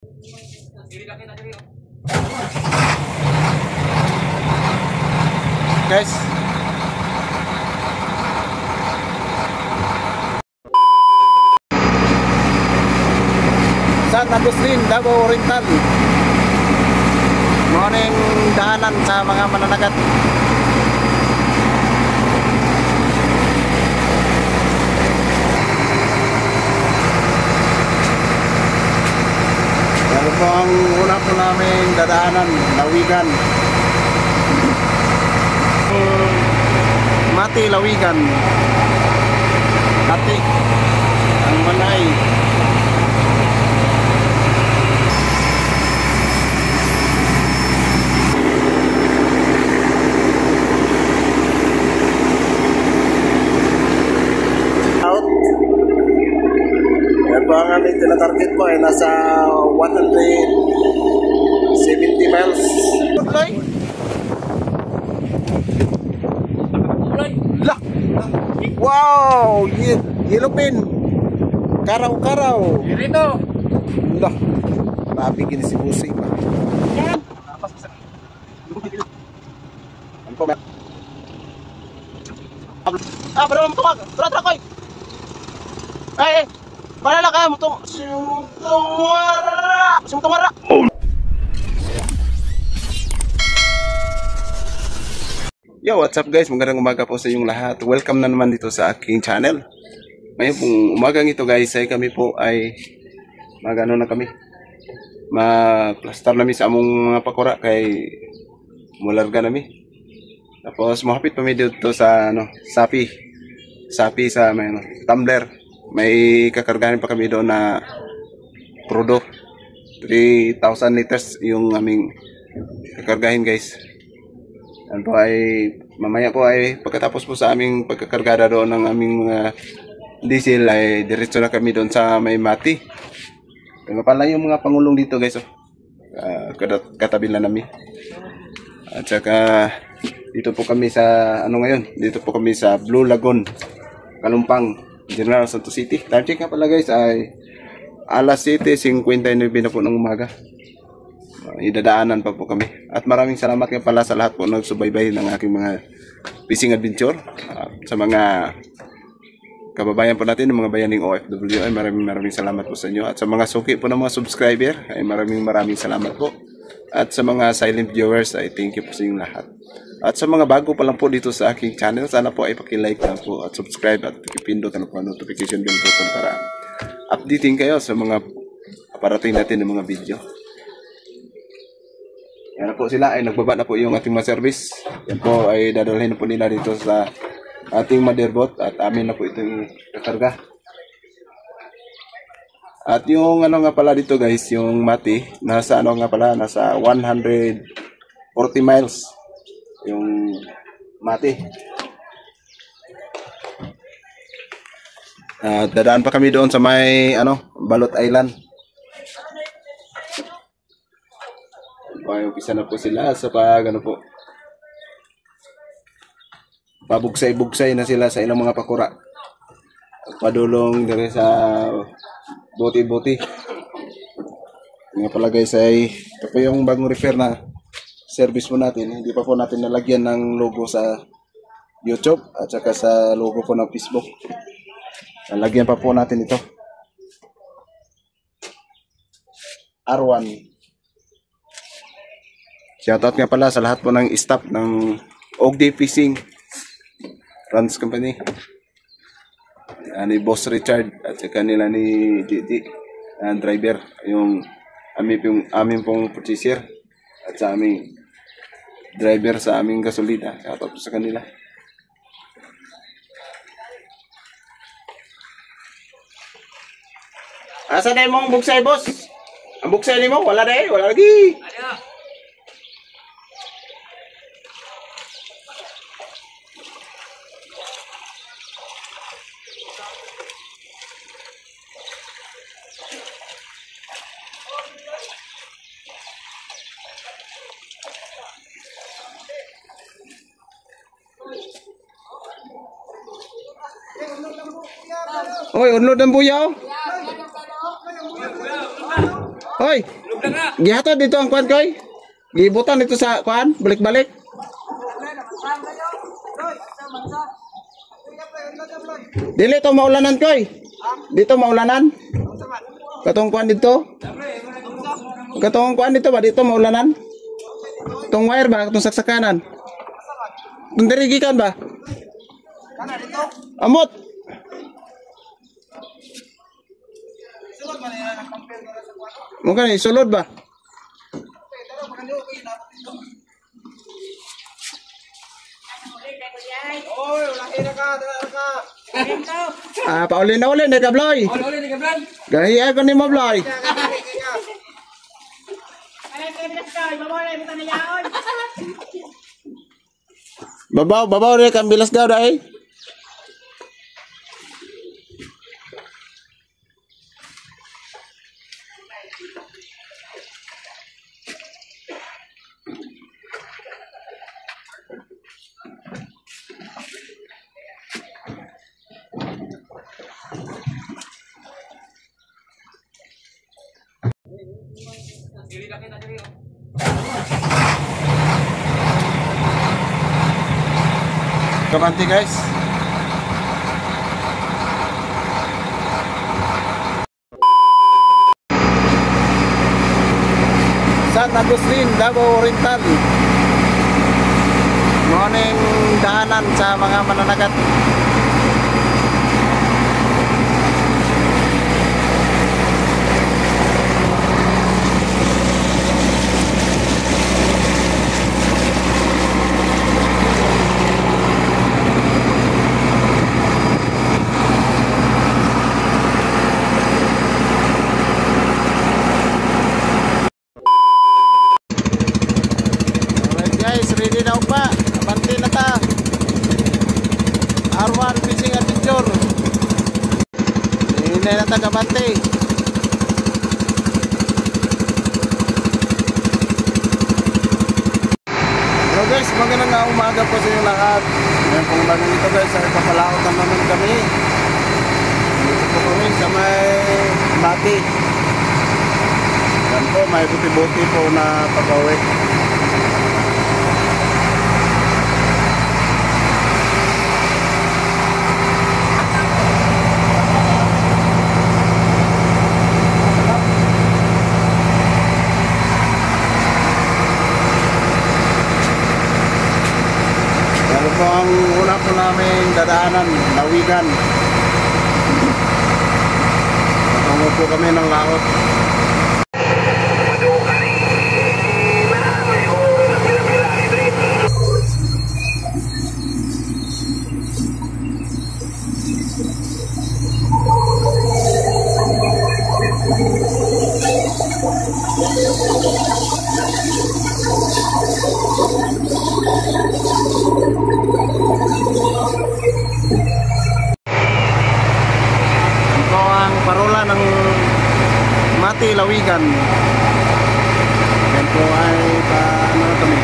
Guys, San Agustin, Davao Oriental. Morning daanan sa mga mananagat. Yan po ang una po namin dadaanan, Lawigan. Mati, Lawigan. Mati, ang Manay. Out. Yan po ang aming tinatarget po ay nasa 170 miles. Tuloy. Lah. Wow, yellow pin. Karaw-karaw. Dito. Lah. Grabe gini si Busi pa. Bro, mutungag. Tara koy. Eh, para ka Sumtungara. Yo, what's up guys? Magandang umaga po sa inyong lahat. Welcome na naman dito sa aking channel. Ngayon pong umagang ito guys, ay kami po ay magano na kami. Ma-plaster namin sa among mga pakura kay mularga namin. Tapos mahapit pa mi dito sa Sapi sa may tumbler. May kakargahan pa kami doon na crudo. 3,000 liters yung aming kakargahin guys. Yan po ay mamaya po ay pagkatapos po sa aming pagkakargada doon ng aming mga diesel ay diretso na kami doon sa may Mati. Kaya pala yung mga pangulong dito guys, katabi lang namin. At saka dito po kami sa ngayon, dito po kami sa Blue Lagoon, Kalumpang, General Santos City. Time check nga pala guys ay alas 7:59 na po ng umaga. Idadaanan pa po kami. At maraming salamat nga pala sa lahat po nagsubaybay ng aking mga fishing adventure. Sa mga kababayan po natin, ng mga bayaning OFW, ay maraming salamat po sa inyo. At sa mga suki po ng mga subscriber, ay maraming salamat po. At sa mga silent viewers, ay thank you po sa inyong lahat. At sa mga bago pa lang po dito sa aking channel, sana po ay paki-like na po at subscribe at pindot na po ang notification bell button para updating kayo sa mga parating natin ng mga video. Yan po sila ay nagbaba na po yung ating mga service. Yan po ay dadalhin na po nila dito sa ating motherboard at amin na po itong kakarga. At yung nga pala dito guys, yung Mati, nasa nga pala, nasa 140 miles yung Mati. Dadaan pa kami doon sa may Balot Island. Umpisa na po sila sa po. Pabugsay-bugsay na sila sa ilang mga pakura. Padulong dire sa buti-buti. Nga pala guys ay ito po yung bagong repair na service po natin. Hindi pa po natin nalagyan ng logo sa YouTube at saka sa logo po ng Facebook. Nalagyan pa po natin ito. R1. Shoutout nga pala sa lahat po ng staff ng Ogday Fishing Runs Company. Ni Boss Richard at saka nila ni Didi, driver, yung aming pong purchaser at sa aming driver sa aming gasolina. Shoutout po sa kanila. Asa na mong bugsay boss? Ang bugsay mo? Wala na wala lagi. Oy, unlod ang buyaw. Oy. Koy. Gihatod dito ang kuan koy. Gibutan dito sa kuan, balik-balik. Dili to maulanan koy. Dito maulanan. Katong kuan dito. Katong kuan dito ba dito maulanan? Tong wire ba katong saksakanan? Tong dirigikan ba? Kana dito. Amot. Sulod man yan ang compare para sa kuan. Mukha ni sulod ba? Oy, lahi na ka, Ah, paulin na uli, ka Bloy. Paulin ka Bloy. Gahiya ko ni mo Bloy. Babaw rin kang bilas daw dahil. Kamanti guys. San Agustin, Davao Oriental. Morning daanan sa mga mananagat. Ready na pa, abante na ta. R1 Fishing Adventure. Hinay na ta kabante. Hello guys, magandang umaga po sa inyo lahat. Ngayon pong umaga nito guys, ay papalaot naman kami. Dito po kami sa may Mati. Yan po, may buti-buti po na pag-uwi. Ito ang una po namin dadaanan, Lawigan. Patungo po kami ng laot. Parola ng Mati, Lawigan. Yan po ay ano kami,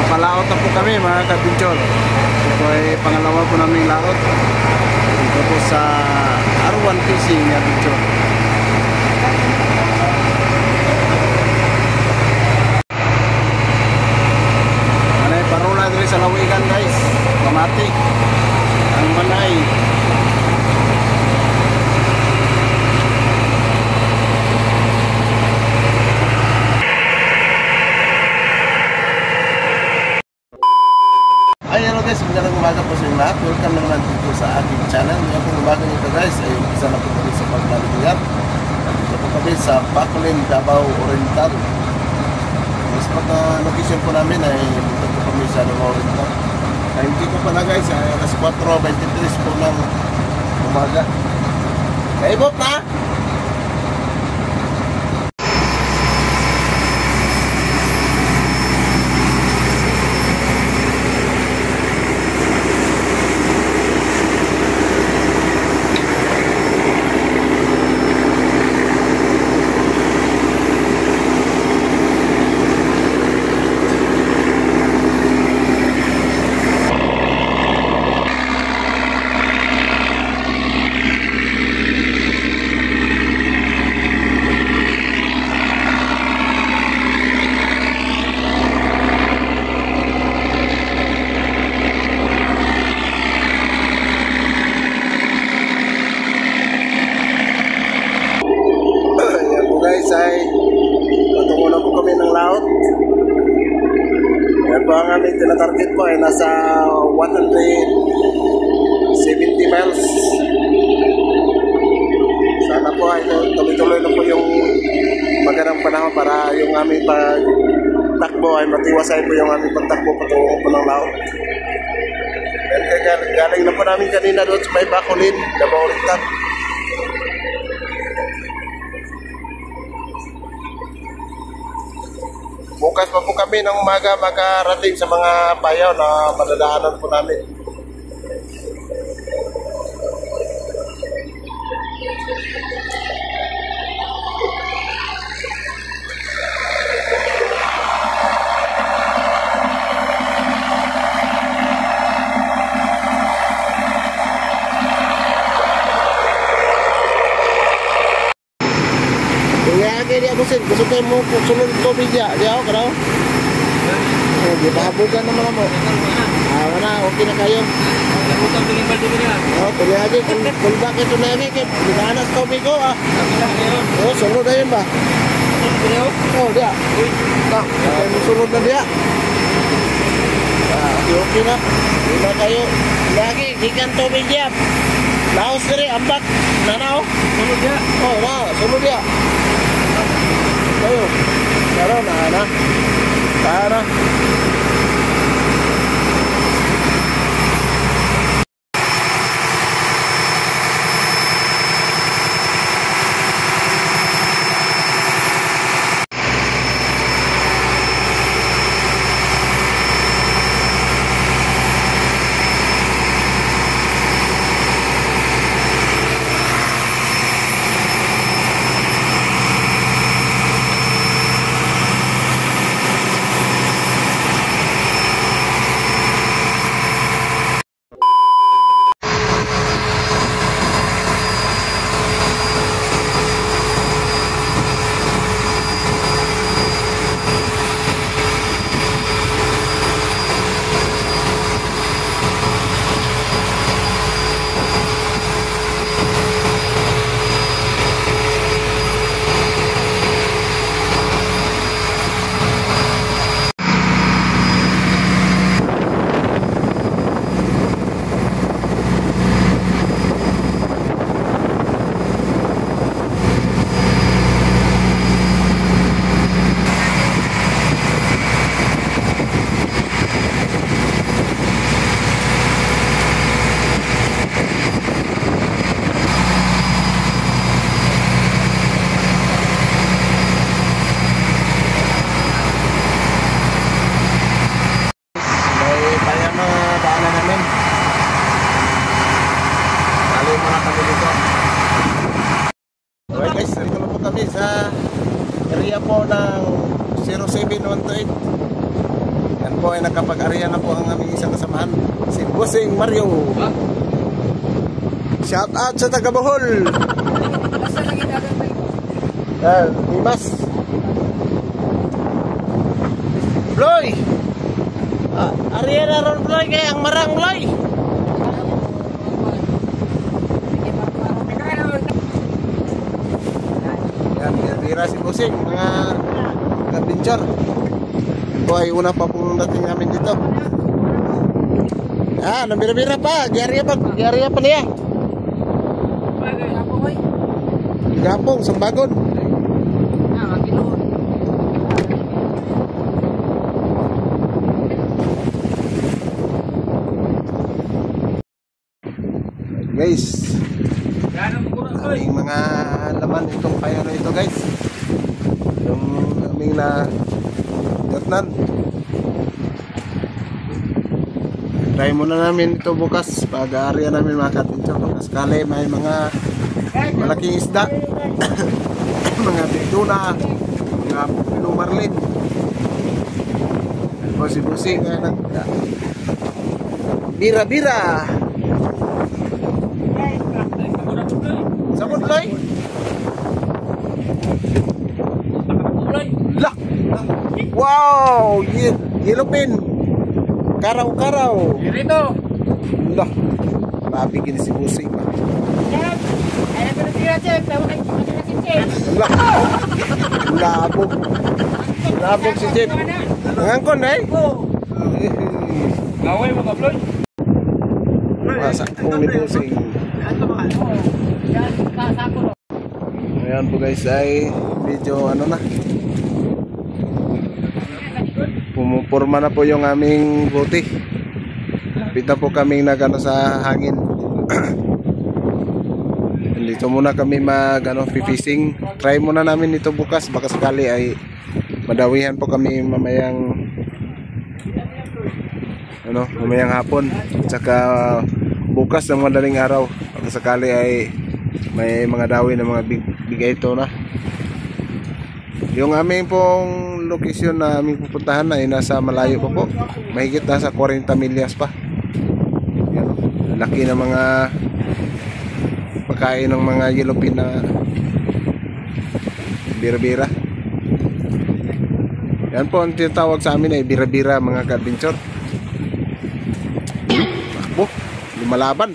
papalaot na po kami mga ka-adventure. Ito po ay pangalawa po naming laot dito po sa R1 Fishing Adventure. Ano ay parola dito sa Lawigan guys, Mati ang Manay. Hello guys, magandang umaga po sa inyo lahat. Welcome naman dito sa aking channel. Ngayon pong umaga nito guys ay isa na po kami sa paglaliguyan. Dito po kami sa Bacolod, Davao Oriental. Mas pata location po namin ay dito po kami sa Davao Oriental. Time dito pa na guys ay alas 4:23 po ng umaga. Kaibot na! tinatarget mo ay nasa 170 miles. Sana po ay tuloy-tuloy na po yung magandang panahon para yung aming pagtakbo ay matiwasay po yung aming pagtakbo patungo po ng laot. Galing na po namin kanina doon sa may Bacolod, Davao Oriental. Bukas pa po kami ng umaga makarating sa mga payaw na madadaanan po namin. Dia bosin, gusto mo sunod ko bigya, di ako karaw. Di pahabugan naman mo. Wala, okay na kayo. Utang tingin balde niya. Tuloy lagi kung bakit ito na di na sa ko sunod na yun ba? Dia. Sunod na dia. Okay na. Di na kayo. Lagi, ikan tubig dia. Laos diri, ambak. Nanaw. Sunod dia. Sunod dia. Ayo, tara na. Tara. Kami sa area po ng 07128. Yan po ay nakapag-area na po ang aming isang kasamahan, si Bossing Mario. Shout out sa taga Bohol. Dimas Bloy. Area na ron Bloy kaya ang marang Bloy. Bira si Bossing, mga adventure. Ito ay una pa pong dating namin dito. Nabira-bira pa. Gyariya pa niya. Gapong, Sambagon. Guys, aming mga laman itong payo na ito guys, yung aming na jotnan. Try muna namin ito bukas pag-aarya namin mga katinso, baka sakali may mga malaking isda. Mga bigtuna, mga pinumarlin. Bossing ay bira-bira. Sabon Loy. Lah. Wow, yellow pin. Karaw-karaw. Dito. Lah. Mabigin si Bossing pa. Lah. Labog si Jeep. Ngangkon eh. Away mo ka, Floyd. Masa kung ni Pusing. Ayan po guys ay medyo ano na. Pumupurma na po yung aming buti. Pita po kaming nagano sa hangin. Dito muna kami fishing. Try muna namin ito bukas. Baka sakali ay madawihan po kami mamayang mamayang hapon. Tsaka bukas ng madaling araw. Baka sakali ay may mga dawi na mga bigay ito na. Yung aming pong location na aming pupuntahan ay nasa malayo pa po. Mahigit nasa 40 milyas pa. Yan. Laki na mga pagkain ng mga yellowfin na bira-bira. Yan po ang tinatawag sa amin ay bira-bira mga ka-adventure. Takbo, lumalaban.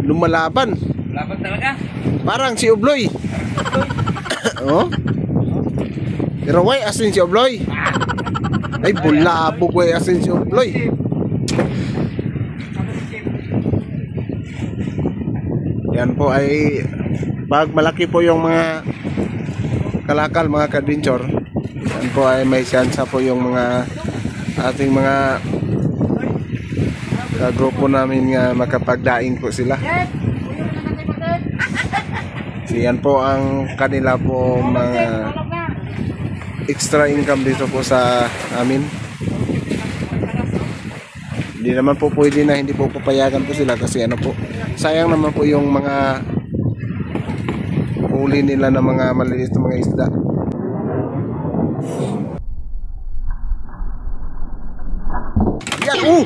Lumalaban talaga. Parang si Ubloy. Oh? Pero why asin si Ubloy? Ay bulabog why asin si Ubloy. Yan po ay pag malaki po yung mga kalakal mga ka-adventure, yan po ay may siyansa po yung mga ating mga grupo namin nga makapagdaing po sila. So yan po ang kanila po mga extra income dito po sa amin. Hindi naman po pwede na hindi po papayagan po sila kasi ano po, sayang naman po yung mga huli nila ng mga maliliit na mga isda. Yan!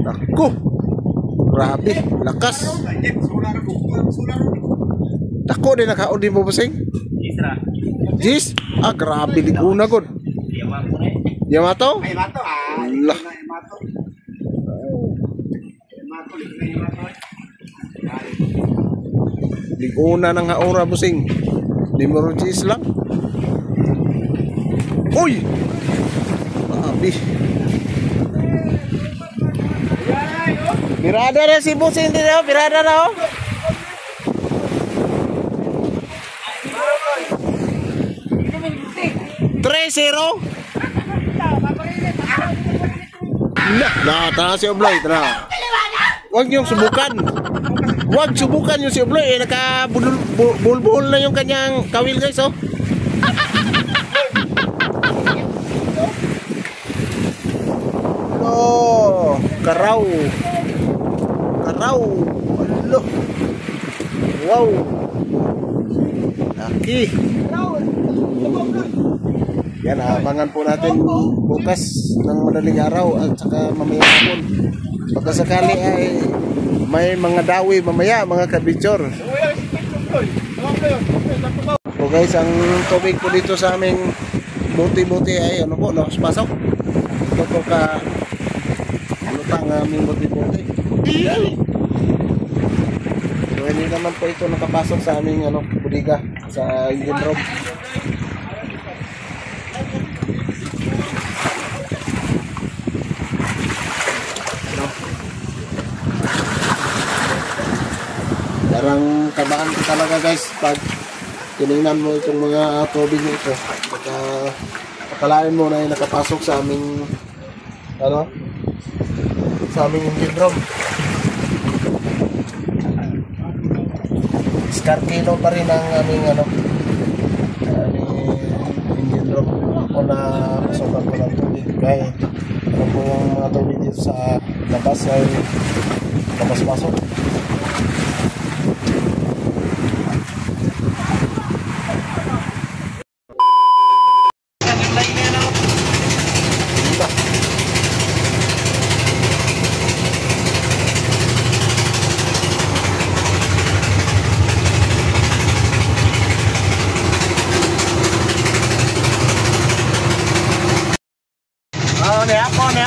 Naku! Grabe! Lakas! Dako din nakaon din po Pusing? Jis? Ah, grabe din una god. Yamato? Yamato. Allah. Di una nang haura Pusing. Di mo jis lang. Uy! Grabe. Birada na si Pusing din oh, birada na oh. Nah, tara si Obloy, tara. Huwag niyong subukan. Huwag subukan yung si Obloy. Naka-bulbul na yung kanyang kawil guys, oh. Oh, karaw. Karaw. Alo. Wow. Laki. Yan, abangan po natin bukas ng madaling araw at saka mamaya hapon. Baka sakali ay may mga dawi mamaya, mga ka-adventure. So guys, ang tubig po dito sa aming buti-buti ay ano po, pasok. Ito po ka lutang aming buti-buti. So hindi naman po ito nakapasok sa aming budiga sa engine room. Parang kabahan ko talaga guys pag tinignan mo itong mga tubig nito. Akalain mo na yung nakapasok sa aming sa aming engine room. Scarpino pa rin ang aming engine room. Ako na pasokan ko ng tubig kaya po yung mga tubig dito sa labas ay labas-pasok.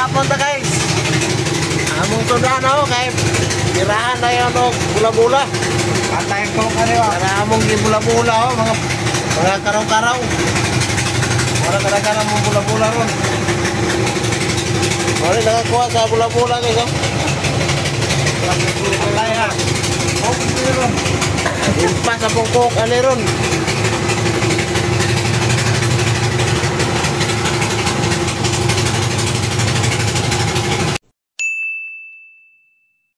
Hapon ta guys. Among sudan ako kay tirahan na yon og bula-bula. Patay ko kaniwa. Para among gibula-bula mga karaw-karaw. Wala talaga na mong bula-bula ron. Wala nakakuha sa bula-bula guys. Oh. Kaya. Impas sa pungkok aleron.